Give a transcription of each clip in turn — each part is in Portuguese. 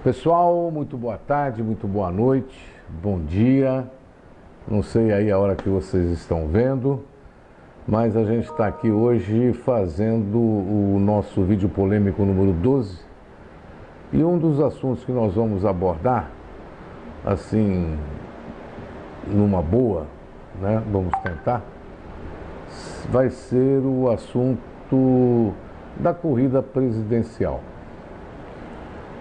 Pessoal, muito boa tarde, muito boa noite, bom dia. Não sei aí a hora que vocês estão vendo, mas a gente está aqui hoje fazendo o nosso vídeo polêmico número 12. E um dos assuntos que nós vamos abordar, assim, numa boa, né? Vamos tentar, vai ser o assunto da corrida presidencial.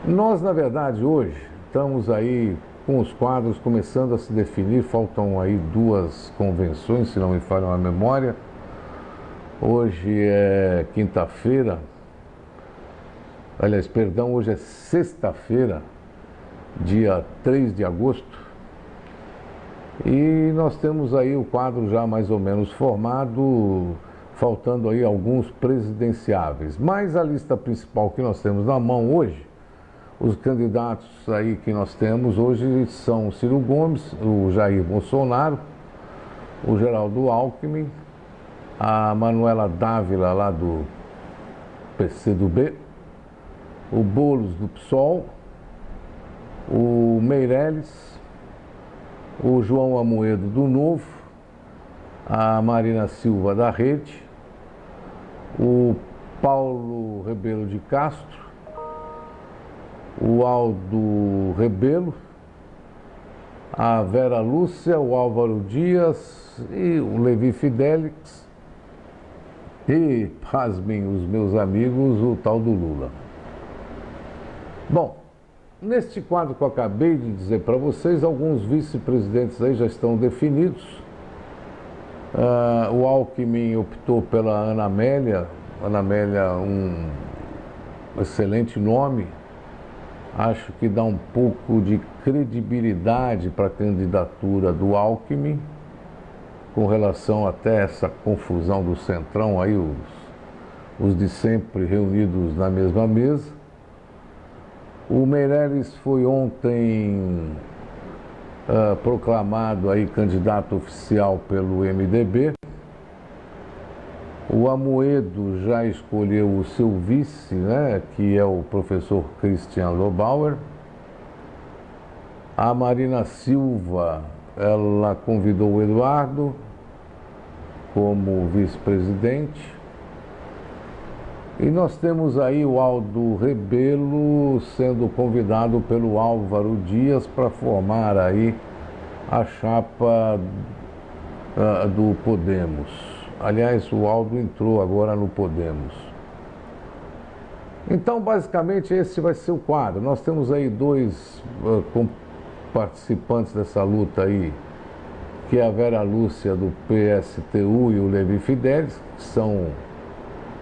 Nós, na verdade, hoje estamos aí com os quadros começando a se definir, faltam aí 2 convenções, se não me falham a memória. Hoje é quinta-feira, aliás, perdão, hoje é sexta-feira, dia 3 de agosto, e nós temos aí o quadro já mais ou menos formado, faltando aí alguns presidenciáveis. Mas a lista principal que nós temos na mão hoje, os candidatos aí que nós temos hoje são o Ciro Gomes, o Jair Bolsonaro, o Geraldo Alckmin, a Manuela Dávila lá do PCdoB, o Boulos do PSOL, o Meirelles, o João Amoedo do Novo, a Marina Silva da Rede, o Paulo Rebelo de Castro, o Aldo Rebelo, a Vera Lúcia, o Álvaro Dias e o Levi Fidelix e, pasmem os meus amigos, o tal do Lula. Bom, neste quadro que eu acabei de dizer para vocês, alguns vice-presidentes aí já estão definidos. O Alckmin optou pela Ana Amélia, um excelente nome. Acho que dá um pouco de credibilidade para a candidatura do Alckmin, com relação até essa confusão do Centrão, aí os de sempre reunidos na mesma mesa. O Meirelles foi ontem proclamado aí candidato oficial pelo MDB. O Amoedo já escolheu o seu vice, né, que é o professor Christian Lobauer. A Marina Silva, ela convidou o Eduardo como vice-presidente. E nós temos aí o Aldo Rebelo sendo convidado pelo Álvaro Dias para formar aí a chapa do Podemos. Aliás, o Aldo entrou agora no Podemos. Então, basicamente, esse vai ser o quadro. Nós temos aí 2 participantes dessa luta aí, que é a Vera Lúcia do PSTU e o Levi Fidelix, que são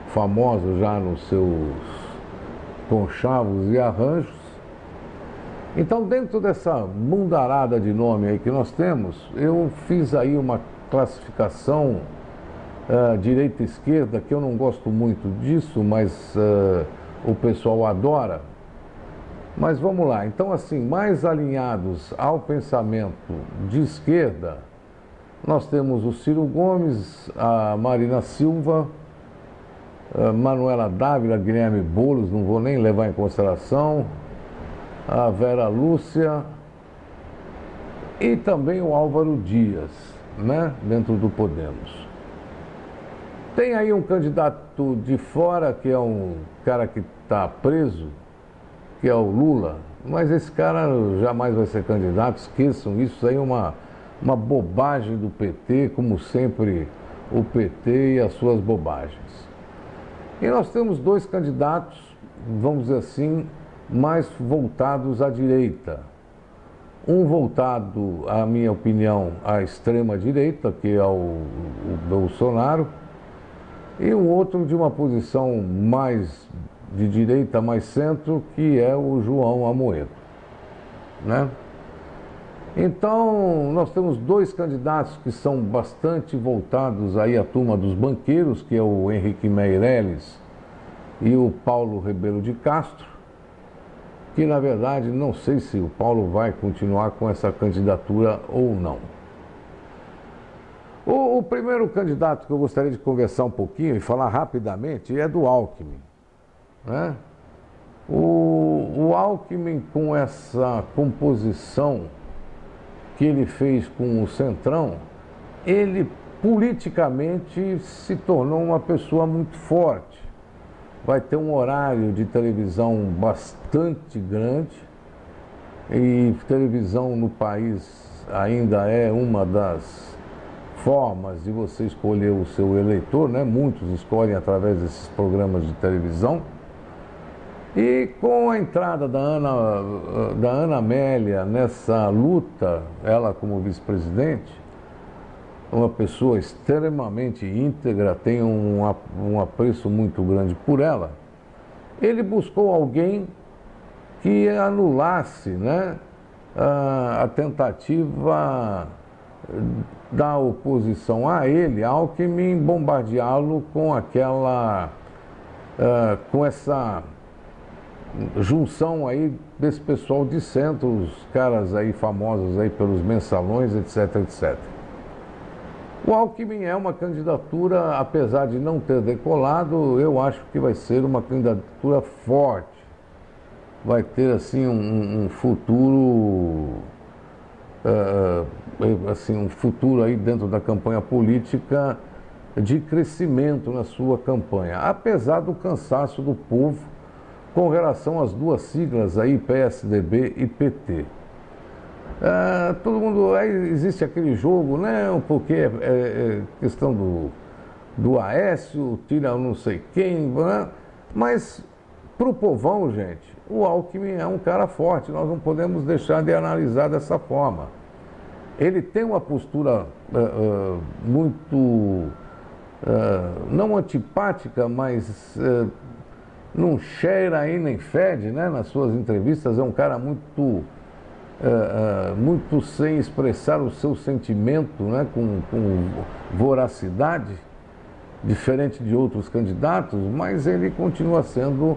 famosos já nos seus conchavos e arranjos. Então, dentro dessa mundarada de nome aí que nós temos, eu fiz aí uma classificação direita e esquerda, que eu não gosto muito disso, mas o pessoal adora. Mas vamos lá, então assim, mais alinhados ao pensamento de esquerda, nós temos o Ciro Gomes, a Marina Silva, Manuela Dávila, Guilherme Boulos, não vou nem levar em consideração, a Vera Lúcia e também o Álvaro Dias, né, dentro do Podemos. Tem aí um candidato de fora, que é um cara que está preso, que é o Lula, mas esse cara jamais vai ser candidato, esqueçam isso aí, é uma bobagem do PT, como sempre o PT e as suas bobagens. E nós temos 2 candidatos, vamos dizer assim, mais voltados à direita. Um voltado, à minha opinião, à extrema direita, que é o Bolsonaro, e um outro de uma posição mais de direita, mais centro, que é o João Amoedo, né? Então, nós temos 2 candidatos que são bastante voltados aí à turma dos banqueiros, que é o Henrique Meirelles e o Paulo Rebelo de Castro, que na verdade não sei se o Paulo vai continuar com essa candidatura ou não. O primeiro candidato que eu gostaria de conversar um pouquinho e falar rapidamente é do Alckmin, né? O o Alckmin, com essa composição que ele fez com o Centrão, ele politicamente se tornou uma pessoa muito forte. Vai ter um horário de televisão bastante grande, e televisão no país ainda é uma das formas de você escolher o seu eleitor, né? Muitos escolhem através desses programas de televisão. E com a entrada da Ana Amélia nessa luta, ela como vice-presidente, uma pessoa extremamente íntegra, tem um apreço muito grande por ela, ele buscou alguém que anulasse, né, a tentativa da oposição a ele, Alckmin, bombardeá-lo com com essa junção aí desse pessoal de centro, os caras aí famosos aí pelos mensalões, etc, etc. O Alckmin é uma candidatura, apesar de não ter decolado, eu acho que vai ser uma candidatura forte. Vai ter assim um futuro, assim, um futuro aí dentro da campanha política de crescimento na sua campanha, apesar do cansaço do povo com relação às duas siglas aí, PSDB e PT. Todo mundo, aí existe aquele jogo, né? Porque é questão do Aécio, tira não sei quem, né? Mas para o povão, gente, o Alckmin é um cara forte, nós não podemos deixar de analisar dessa forma. Ele tem uma postura muito, não antipática, mas não cheira aí nem fede, né? Nas suas entrevistas, é um cara muito sem expressar o seu sentimento, né, com voracidade, diferente de outros candidatos, mas ele continua sendo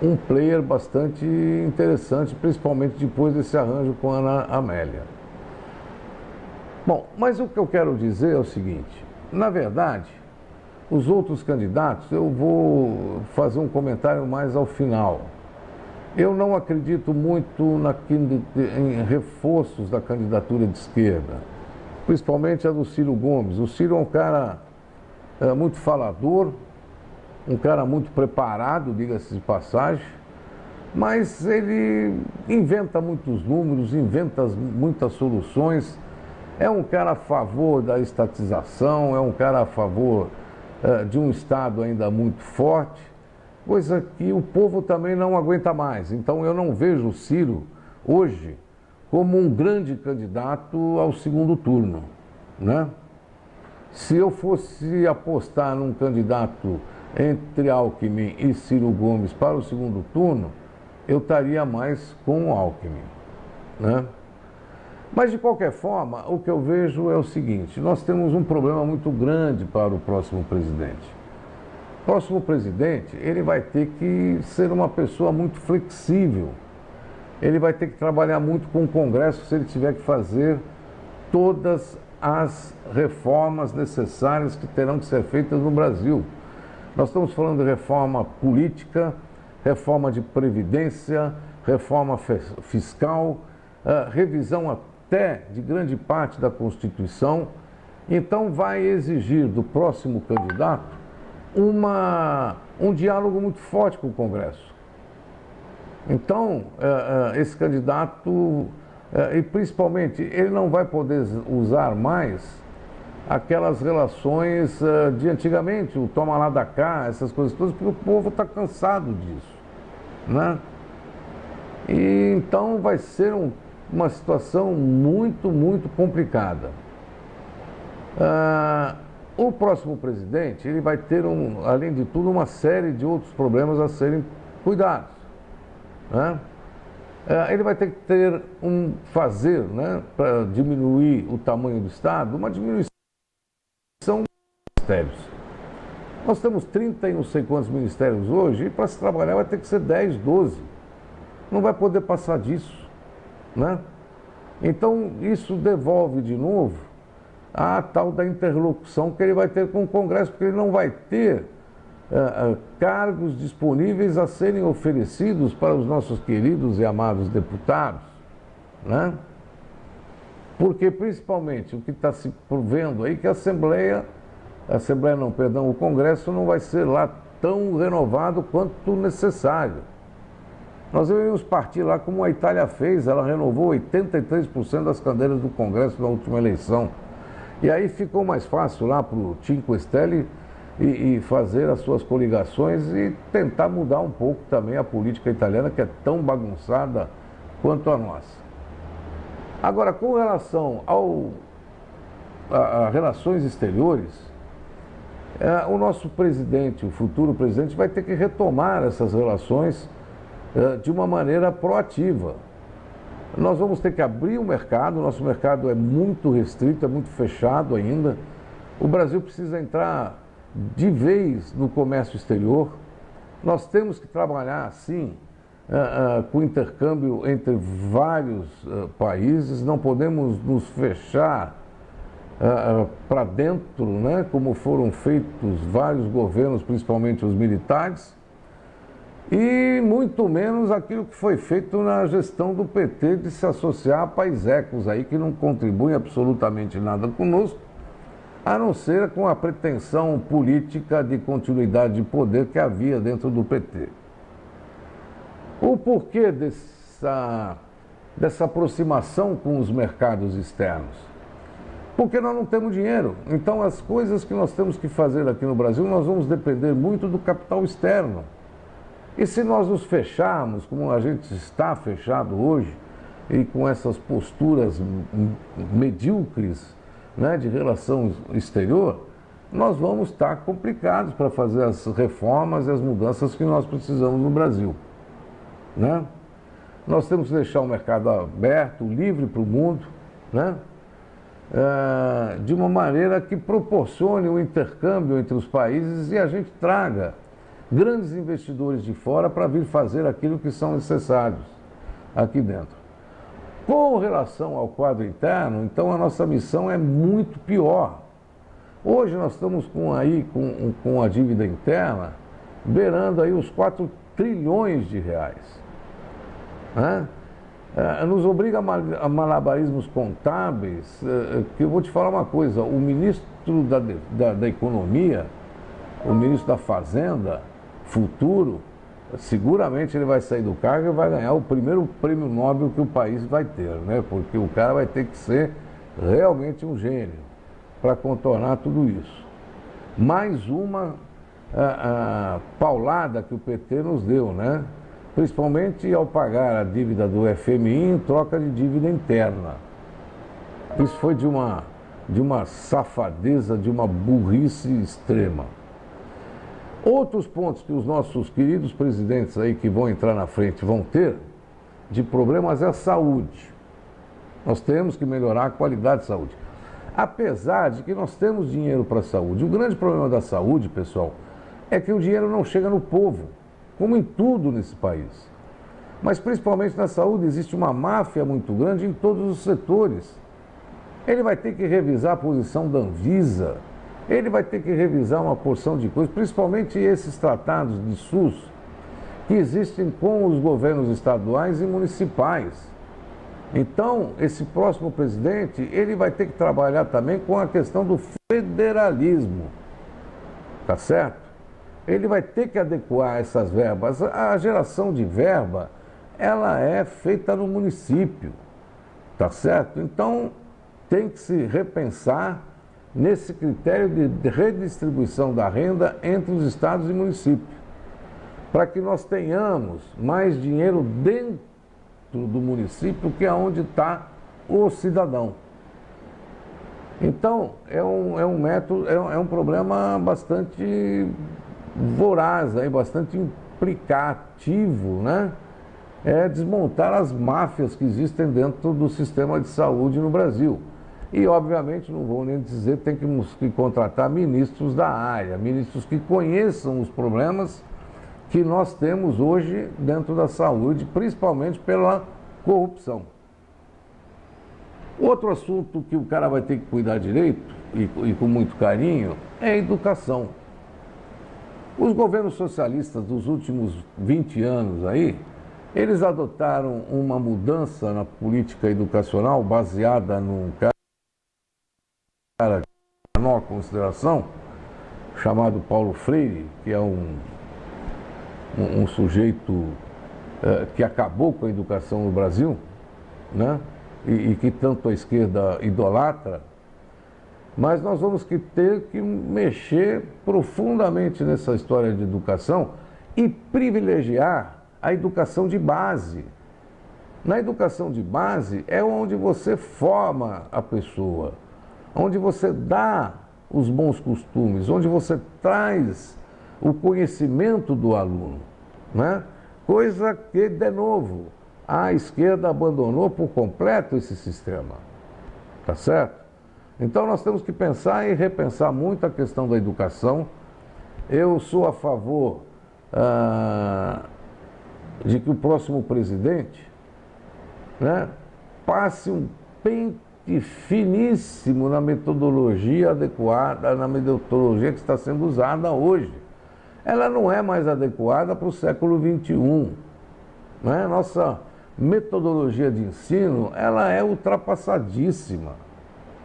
um player bastante interessante, principalmente depois desse arranjo com a Ana Amélia. Bom, mas o que eu quero dizer é o seguinte, na verdade, os outros candidatos, eu vou fazer um comentário mais ao final. Eu não acredito muito em reforços da candidatura de esquerda, principalmente a do Ciro Gomes. O Ciro é um cara muito falador, um cara muito preparado, diga-se de passagem, mas ele inventa muitos números, inventa muitas soluções, é um cara a favor da estatização, é um cara a favor de um Estado ainda muito forte, coisa que o povo também não aguenta mais. Então eu não vejo o Ciro hoje como um grande candidato ao segundo turno, né? Se eu fosse apostar num candidato entre Alckmin e Ciro Gomes para o segundo turno, eu estaria mais com o Alckmin, né? Mas de qualquer forma, o que eu vejo é o seguinte, nós temos um problema muito grande para o próximo presidente. O próximo presidente, ele vai ter que ser uma pessoa muito flexível. Ele vai ter que trabalhar muito com o Congresso se ele tiver que fazer todas as reformas necessárias que terão que ser feitas no Brasil. Nós estamos falando de reforma política, reforma de previdência, reforma fiscal, revisão até de grande parte da Constituição. Então vai exigir do próximo candidato um diálogo muito forte com o Congresso. Então, esse candidato, e principalmente, ele não vai poder usar mais aquelas relações de antigamente, o toma lá da cá, essas coisas todas, porque o povo está cansado disso, né? E então vai ser uma situação muito, muito complicada. O próximo presidente, ele vai ter, além de tudo, uma série de outros problemas a serem cuidados, né? Ele vai ter que fazer, né, para diminuir o tamanho do Estado, uma diminuição de ministérios. Nós temos 30 e não sei quantos ministérios hoje, e para se trabalhar vai ter que ser 10, 12. Não vai poder passar disso, né? Então, isso devolve de novo a tal da interlocução que ele vai ter com o Congresso, porque ele não vai ter cargos disponíveis a serem oferecidos para os nossos queridos e amados deputados, né? Porque principalmente o que está se vendo aí que o Congresso não vai ser lá tão renovado quanto necessário. Nós devemos partir lá como a Itália fez, ela renovou 83% das cadeiras do Congresso na última eleição. E aí ficou mais fácil lá para o Cinque Stelle e fazer as suas coligações e tentar mudar um pouco também a política italiana, que é tão bagunçada quanto a nossa. Agora, com relação a relações exteriores, o nosso presidente, o futuro presidente, vai ter que retomar essas relações de uma maneira proativa. Nós vamos ter que abrir o mercado, o nosso mercado é muito restrito, é muito fechado ainda. O Brasil precisa entrar de vez no comércio exterior. Nós temos que trabalhar, sim, com intercâmbio entre vários países, não podemos nos fechar para dentro, né, como foram feitos vários governos, principalmente os militares, e muito menos aquilo que foi feito na gestão do PT de se associar a paisecos aí que não contribuem absolutamente nada conosco, a não ser com a pretensão política de continuidade de poder que havia dentro do PT. O porquê dessa aproximação com os mercados externos? Porque nós não temos dinheiro. Então, as coisas que nós temos que fazer aqui no Brasil, nós vamos depender muito do capital externo. E se nós nos fecharmos, como a gente está fechado hoje, e com essas posturas medíocres, né, de relação exterior, nós vamos estar complicados para fazer as reformas e as mudanças que nós precisamos no Brasil, né? Nós temos que deixar o mercado aberto, livre para o mundo, né? De uma maneira que proporcione o intercâmbio entre os países e a gente traga grandes investidores de fora para vir fazer aquilo que são necessários aqui dentro. Com relação ao quadro interno, então a nossa missão é muito pior. Hoje nós estamos com a dívida interna beirando aí os 4 trilhões de reais. Né? Nos obriga a malabarismos contábeis, que eu vou te falar uma coisa, o ministro da Economia, o ministro da Fazenda, futuro, seguramente ele vai sair do cargo e vai ganhar o primeiro prêmio Nobel que o país vai ter, né? Porque o cara vai ter que ser realmente um gênio para contornar tudo isso. Mais uma paulada que o PT nos deu, né? Principalmente ao pagar a dívida do FMI em troca de dívida interna. Isso foi de uma safadeza, de uma burrice extrema. Outros pontos que os nossos queridos presidentes aí que vão entrar na frente vão ter de problemas é a saúde. Nós temos que melhorar a qualidade de saúde. Apesar de que nós temos dinheiro para a saúde. O grande problema da saúde, pessoal, é que o dinheiro não chega no povo, como em tudo nesse país. Mas principalmente na saúde existe uma máfia muito grande em todos os setores. Ele vai ter que revisar a posição da Anvisa, ele vai ter que revisar uma porção de coisas, principalmente esses tratados de SUS que existem com os governos estaduais e municipais. Então, esse próximo presidente, ele vai ter que trabalhar também com a questão do federalismo, tá certo? Ele vai ter que adequar essas verbas. A geração de verba, ela é feita no município, tá certo? Então, tem que se repensar nesse critério de redistribuição da renda entre os estados e municípios, para que nós tenhamos mais dinheiro dentro do município, que é onde está o cidadão. Então, é um problema bastante voraz, aí, bastante implicativo, né? É desmontar as máfias que existem dentro do sistema de saúde no Brasil. E, obviamente, não vou nem dizer, temos que contratar ministros da área, ministros que conheçam os problemas que nós temos hoje dentro da saúde, principalmente pela corrupção. Outro assunto que o cara vai ter que cuidar direito, e com muito carinho, é a educação. Os governos socialistas dos últimos 20 anos aí, eles adotaram uma mudança na política educacional baseada num cara de menor consideração, chamado Paulo Freire, que é um sujeito que acabou com a educação no Brasil, né? E que tanto a esquerda idolatra. Mas nós vamos ter que mexer profundamente nessa história de educação e privilegiar a educação de base. Na educação de base é onde você forma a pessoa, onde você dá os bons costumes, onde você traz o conhecimento do aluno, né? Coisa que, de novo, a esquerda abandonou por completo esse sistema, tá certo? Então nós temos que pensar e repensar muito a questão da educação. Eu sou a favor de que o próximo presidente, né, passe um pente finíssimo na metodologia adequada, na metodologia que está sendo usada hoje. Ela não é mais adequada para o século XXI. Né? Nossa metodologia de ensino, ela é ultrapassadíssima,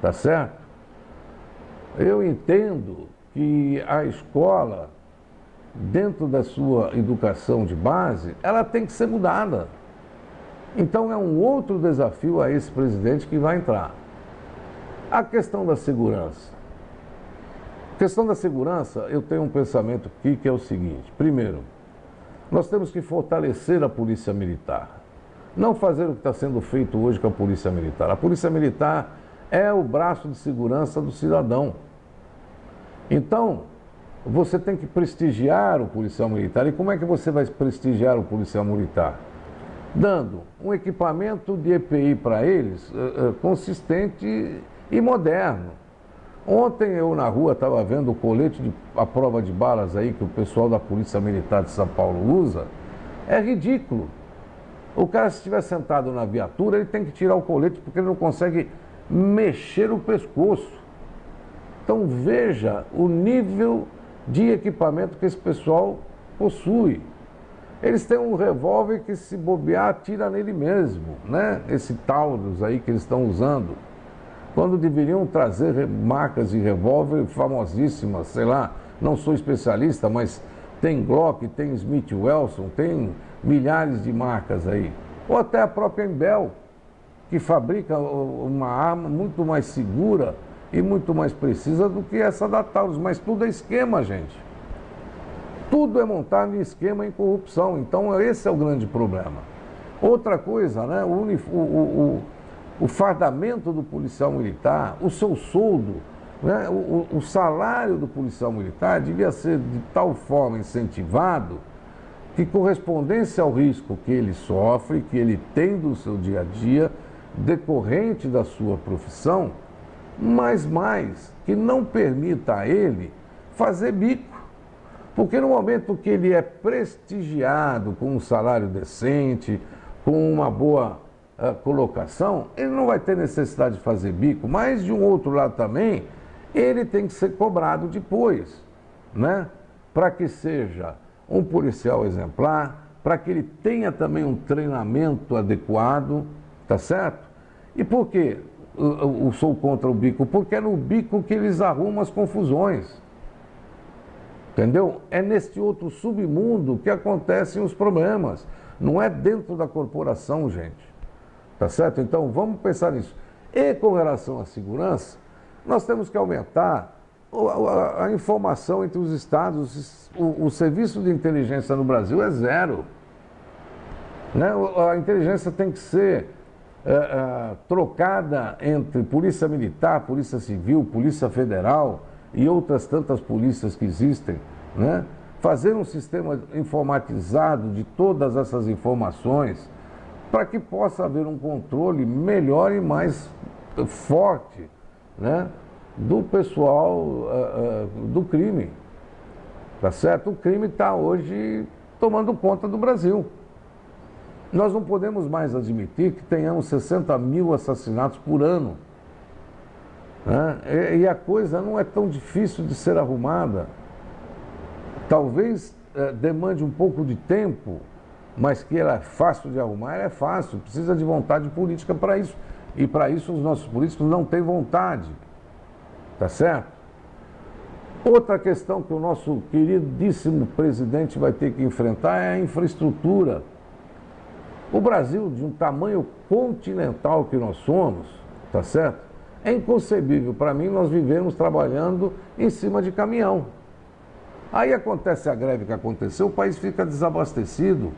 tá certo? Eu entendo que a escola, dentro da sua educação de base, ela tem que ser mudada. Então é um outro desafio a esse presidente que vai entrar. A questão da segurança. A questão da segurança, eu tenho um pensamento aqui que é o seguinte. Primeiro, nós temos que fortalecer a Polícia Militar. Não fazer o que está sendo feito hoje com a Polícia Militar. A Polícia Militar é o braço de segurança do cidadão. Então, você tem que prestigiar o policial militar. E como é que você vai prestigiar o policial militar? Dando um equipamento de EPI para eles consistente e moderno. Ontem eu na rua estava vendo o colete à prova de balas aí que o pessoal da Polícia Militar de São Paulo usa. É ridículo. O cara, se estiver sentado na viatura, ele tem que tirar o colete porque ele não consegue mexer o pescoço. Então veja o nível de equipamento que esse pessoal possui. Eles têm um revólver que, se bobear, atira nele mesmo, né? Esse Taurus aí que eles estão usando. Quando deveriam trazer marcas de revólver famosíssimas, sei lá, não sou especialista, mas tem Glock, tem Smith Wesson, tem milhares de marcas aí. Ou até a própria Embel, que fabrica uma arma muito mais segura e muito mais precisa do que essa da Taurus. Mas tudo é esquema, gente. Tudo é montado em esquema, em corrupção. Então esse é o grande problema. Outra coisa, né? O fardamento do policial militar, o seu soldo, né? O salário do policial militar devia ser de tal forma incentivado que correspondesse ao risco que ele sofre, que ele tem do seu dia a dia, decorrente da sua profissão, mas mais, que não permita a ele fazer bico. Porque no momento que ele é prestigiado com um salário decente, com uma boa colocação, ele não vai ter necessidade de fazer bico, mas de um outro lado também, ele tem que ser cobrado depois, né? Para que seja um policial exemplar, para que ele tenha também um treinamento adequado, tá certo? E por que eu sou contra o bico? Porque é no bico que eles arrumam as confusões. Entendeu? É neste outro submundo que acontecem os problemas. Não é dentro da corporação, gente. Tá certo? Então vamos pensar nisso. E com relação à segurança, nós temos que aumentar a informação entre os estados. O serviço de inteligência no Brasil é zero. Né? A inteligência tem que ser trocada entre Polícia Militar, Polícia Civil, Polícia Federal e outras tantas polícias que existem, né? Fazer um sistema informatizado de todas essas informações para que possa haver um controle melhor e mais forte, né? Do pessoal do crime, tá certo? O crime está hoje tomando conta do Brasil. Nós não podemos mais admitir que tenhamos 60 mil assassinatos por ano. Né? E a coisa não é tão difícil de ser arrumada. Talvez demande um pouco de tempo, mas que ela é fácil de arrumar, ela é fácil, precisa de vontade política para isso. E para isso os nossos políticos não têm vontade, tá certo? Outra questão que o nosso queridíssimo presidente vai ter que enfrentar é a infraestrutura. O Brasil, de um tamanho continental que nós somos, tá certo? É inconcebível para mim nós vivemos trabalhando em cima de caminhão. Aí acontece a greve que aconteceu, o país fica desabastecido.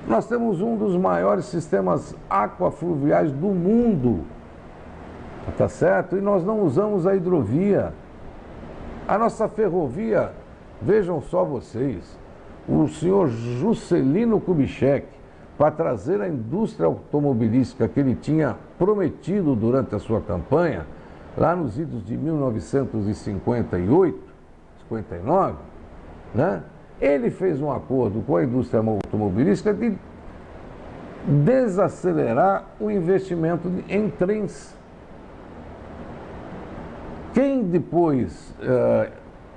Nós temos um dos maiores sistemas aquafluviais do mundo, tá certo? E nós não usamos a hidrovia. A nossa ferrovia, vejam só vocês, o senhor Juscelino Kubitschek, para trazer a indústria automobilística que ele tinha prometido durante a sua campanha, lá nos idos de 1958, 59, né? Ele fez um acordo com a indústria automobilística de desacelerar o investimento em trens. Quem depois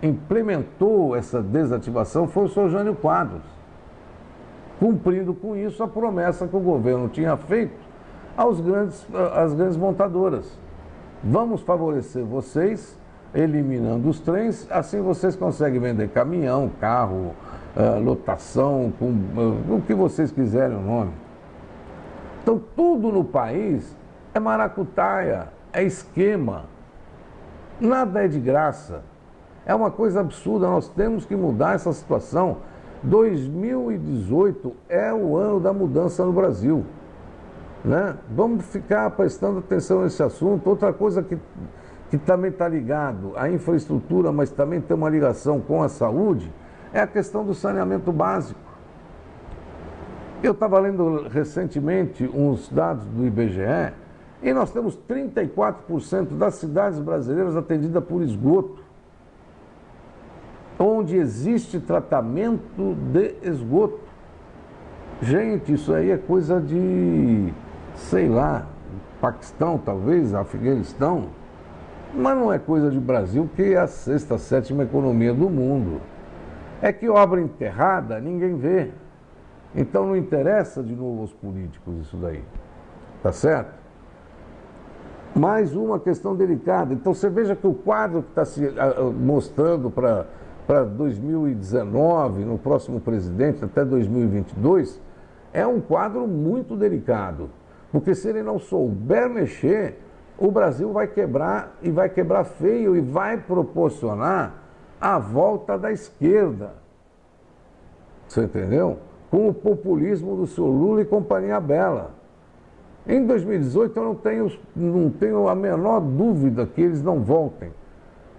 implementou essa desativação foi o senhor Jânio Quadros, cumprindo com isso a promessa que o governo tinha feito às grandes montadoras. Vamos favorecer vocês, eliminando os trens, assim vocês conseguem vender caminhão, carro, lotação, o que vocês quiserem o nome. Então tudo no país é maracutaia, é esquema, nada é de graça. É uma coisa absurda, nós temos que mudar essa situação. 2018 é o ano da mudança no Brasil, né? Vamos ficar prestando atenção nesse assunto. Outra coisa que também está ligado à infraestrutura, mas também tem uma ligação com a saúde, é a questão do saneamento básico. Eu estava lendo recentemente uns dados do IBGE e nós temos 34% das cidades brasileiras atendidas por esgoto, onde existe tratamento de esgoto. Gente, isso aí é coisa de, sei lá, Paquistão, talvez, Afeganistão, mas não é coisa de Brasil, que é a sexta, sétima economia do mundo. É que obra enterrada ninguém vê. Então não interessa de novo aos políticos isso daí, tá certo? Mais uma questão delicada. Então você veja que o quadro que está se mostrando para 2019, no próximo presidente, até 2022, é um quadro muito delicado. Porque se ele não souber mexer, o Brasil vai quebrar, e vai quebrar feio, e vai proporcionar a volta da esquerda. Você entendeu? Com o populismo do senhor Lula e companhia bela. Em 2018 eu não tenho a menor dúvida que eles não voltem.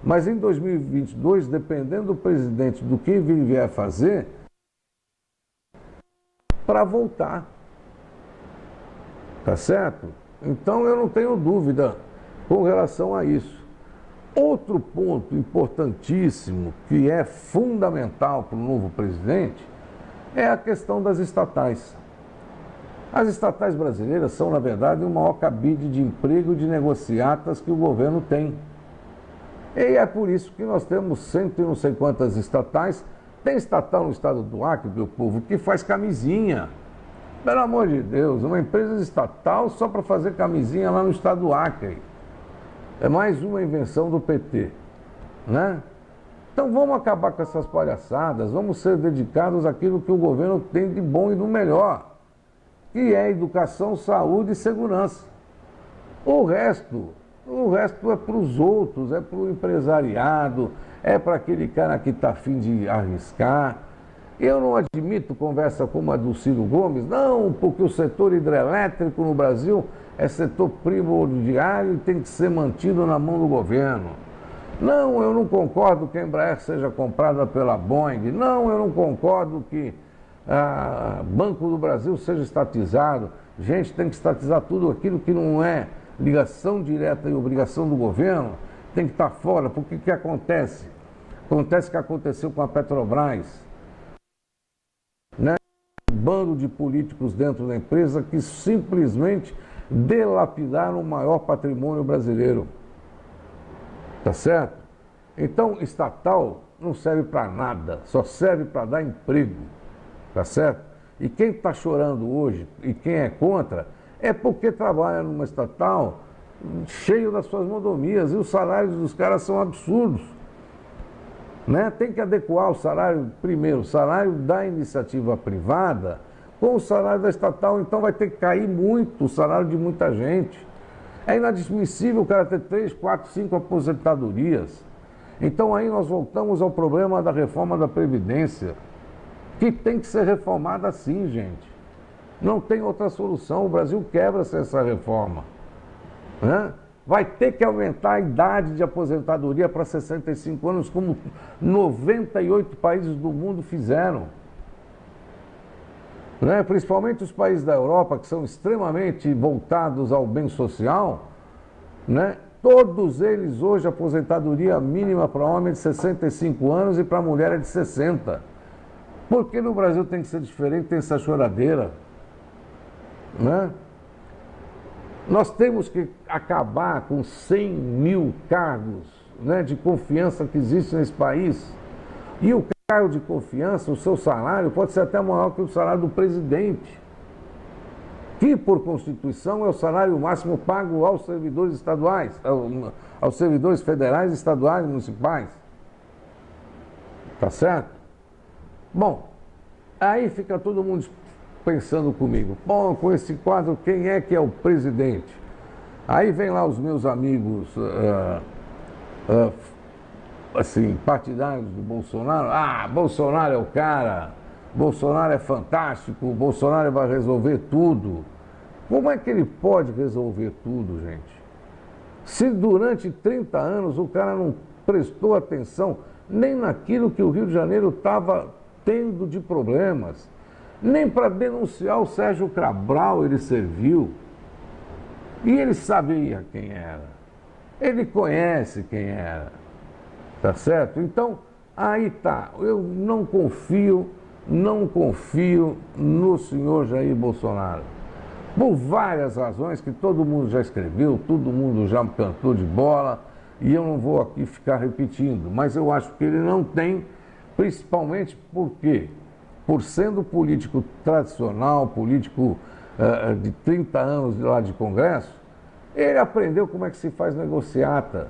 Mas em 2022, dependendo do presidente, do que ele vier fazer, para voltar. Tá certo? Então eu não tenho dúvida com relação a isso. Outro ponto importantíssimo, que é fundamental para o novo presidente, é a questão das estatais. As estatais brasileiras são, na verdade, o maior cabide de emprego e de negociatas que o governo tem. E é por isso que nós temos cento e não sei quantas estatais. Tem estatal no estado do Acre, meu povo, que faz camisinha. Pelo amor de Deus, uma empresa estatal só para fazer camisinha lá no estado do Acre. É mais uma invenção do PT, né? Então vamos acabar com essas palhaçadas, vamos ser dedicados àquilo que o governo tem de bom e do melhor, que é educação, saúde e segurança. O resto é para os outros, é para o empresariado, é para aquele cara que está a fim de arriscar. Eu não admito conversa como a do Ciro Gomes, não, porque o setor hidrelétrico no Brasil é setor primordial e tem que ser mantido na mão do governo. Não, eu não concordo que a Embraer seja comprada pela Boeing. Não, eu não concordo que o Banco do Brasil seja estatizado. Gente, tem que estatizar tudo aquilo que não é ligação direta e obrigação do governo, tem que estar fora, porque o que acontece? Acontece o que aconteceu com a Petrobras, né? Um bando de políticos dentro da empresa que simplesmente dilapidaram o maior patrimônio brasileiro. Tá certo? Então, estatal não serve para nada, só serve para dar emprego, tá certo? E quem está chorando hoje e quem é contra é porque trabalha numa estatal cheio das suas mordomias e os salários dos caras são absurdos. Né? Tem que adequar o salário, primeiro, o salário da iniciativa privada com o salário da estatal, então vai ter que cair muito o salário de muita gente. É inadmissível o cara ter 3, 4, 5 aposentadorias. Então aí nós voltamos ao problema da reforma da Previdência, que tem que ser reformada assim, gente. Não tem outra solução, o Brasil quebra sem essa reforma. Né? Vai ter que aumentar a idade de aposentadoria para 65 anos, como 98 países do mundo fizeram. Né? Principalmente os países da Europa, que são extremamente voltados ao bem social, né? Todos eles hoje, a aposentadoria mínima para homem é de 65 anos e para mulher é de 60. Por que no Brasil tem que ser diferente, tem essa choradeira? Né? Nós temos que acabar com 100 mil cargos, né, de confiança que existem nesse país. E o cargo de confiança, o seu salário, pode ser até maior que o salário do presidente, que por Constituição é o salário máximo pago aos servidores estaduais, aos servidores federais, estaduais e municipais. Tá certo? Bom, aí fica todo mundo pensando comigo, bom, com esse quadro, quem é que é o presidente? Aí vem lá os meus amigos, assim, partidários do Bolsonaro. Ah, Bolsonaro é o cara, Bolsonaro é fantástico, Bolsonaro vai resolver tudo. Como é que ele pode resolver tudo, gente? Se durante 30 anos o cara não prestou atenção nem naquilo que o Rio de Janeiro estava tendo de problemas, nem para denunciar o Sérgio Cabral ele serviu. E ele sabia quem era. Ele conhece quem era. Tá certo? Então, aí tá. Eu não confio no senhor Jair Bolsonaro. Por várias razões que todo mundo já escreveu, todo mundo já cantou de bola, e eu não vou aqui ficar repetindo. Mas eu acho que ele não tem, principalmente porque, por sendo político tradicional, político de 30 anos lá de Congresso, ele aprendeu como é que se faz negociata,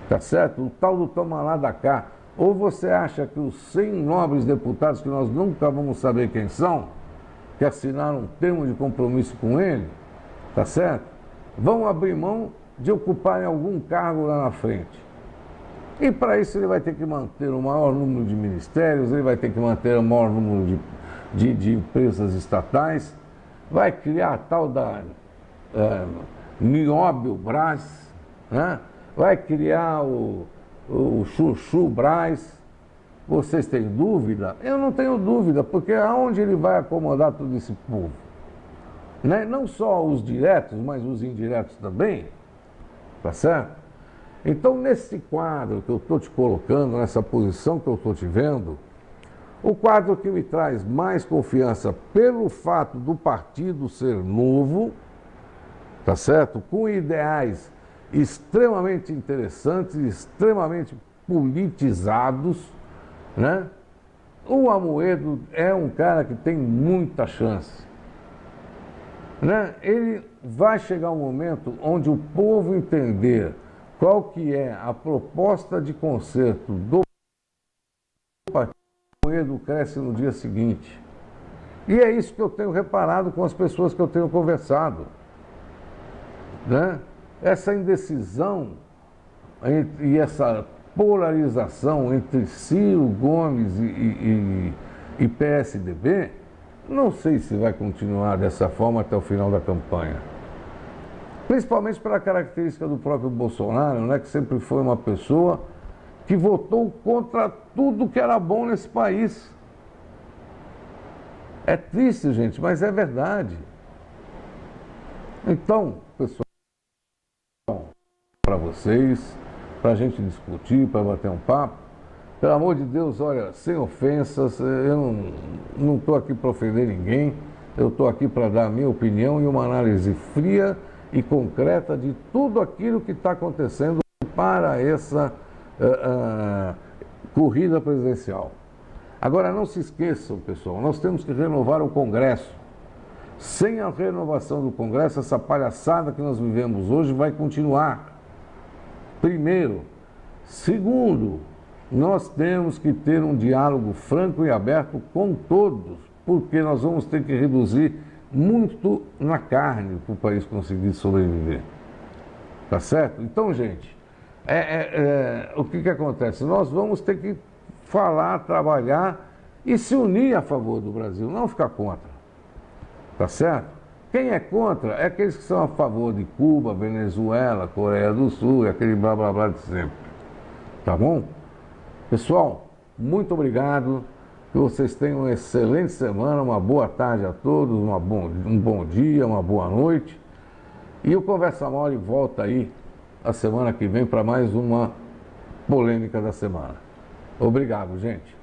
tá certo? O tal do toma lá da cá. Ou você acha que os 100 nobres deputados, que nós nunca vamos saber quem são, que assinaram um termo de compromisso com ele, tá certo? Vão abrir mão de ocuparem algum cargo lá na frente. E para isso ele vai ter que manter o maior número de ministérios, ele vai ter que manter o maior número de empresas estatais, vai criar a tal da Nióbio Brás, né? Vai criar o Chuchu Brás. Vocês têm dúvida? Eu não tenho dúvida, porque aonde ele vai acomodar todo esse povo? Né? Não só os diretos, mas os indiretos também, tá certo? Então, nesse quadro que eu estou te colocando, nessa posição que eu estou te vendo, o quadro que me traz mais confiança pelo fato do partido ser novo, tá certo? Com ideais extremamente interessantes, extremamente politizados, né? O Amoedo é um cara que tem muita chance, né? Ele vai chegar um momento onde o povo entender qual que é a proposta de conserto do partido, o Amoedo cresce no dia seguinte. E é isso que eu tenho reparado com as pessoas que eu tenho conversado, né? Essa indecisão e essa polarização entre Ciro Gomes e PSDB, não sei se vai continuar dessa forma até o final da campanha. Principalmente pela característica do próprio Bolsonaro, né, que sempre foi uma pessoa que votou contra tudo que era bom nesse país. É triste, gente, mas é verdade. Então, pessoal, para vocês, para a gente discutir, para bater um papo, pelo amor de Deus, olha, sem ofensas, eu não estou aqui para ofender ninguém, eu estou aqui para dar a minha opinião e uma análise fria e concreta de tudo aquilo que está acontecendo para corrida presidencial. Agora, não se esqueçam, pessoal, nós temos que renovar o Congresso. Sem a renovação do Congresso, essa palhaçada que nós vivemos hoje vai continuar. Primeiro. Segundo, nós temos que ter um diálogo franco e aberto com todos, porque nós vamos ter que reduzir muito na carne para o país conseguir sobreviver. Tá certo? Então, gente, o que acontece? Nós vamos ter que falar, trabalhar e se unir a favor do Brasil, não ficar contra. Tá certo? Quem é contra é aqueles que são a favor de Cuba, Venezuela, Coreia do Sul, aquele blá blá blá de sempre. Tá bom? Pessoal, muito obrigado. Que vocês tenham uma excelente semana, uma boa tarde a todos, um bom dia, uma boa noite. E o Conversa Mole volta aí a semana que vem para mais uma polêmica da semana. Obrigado, gente.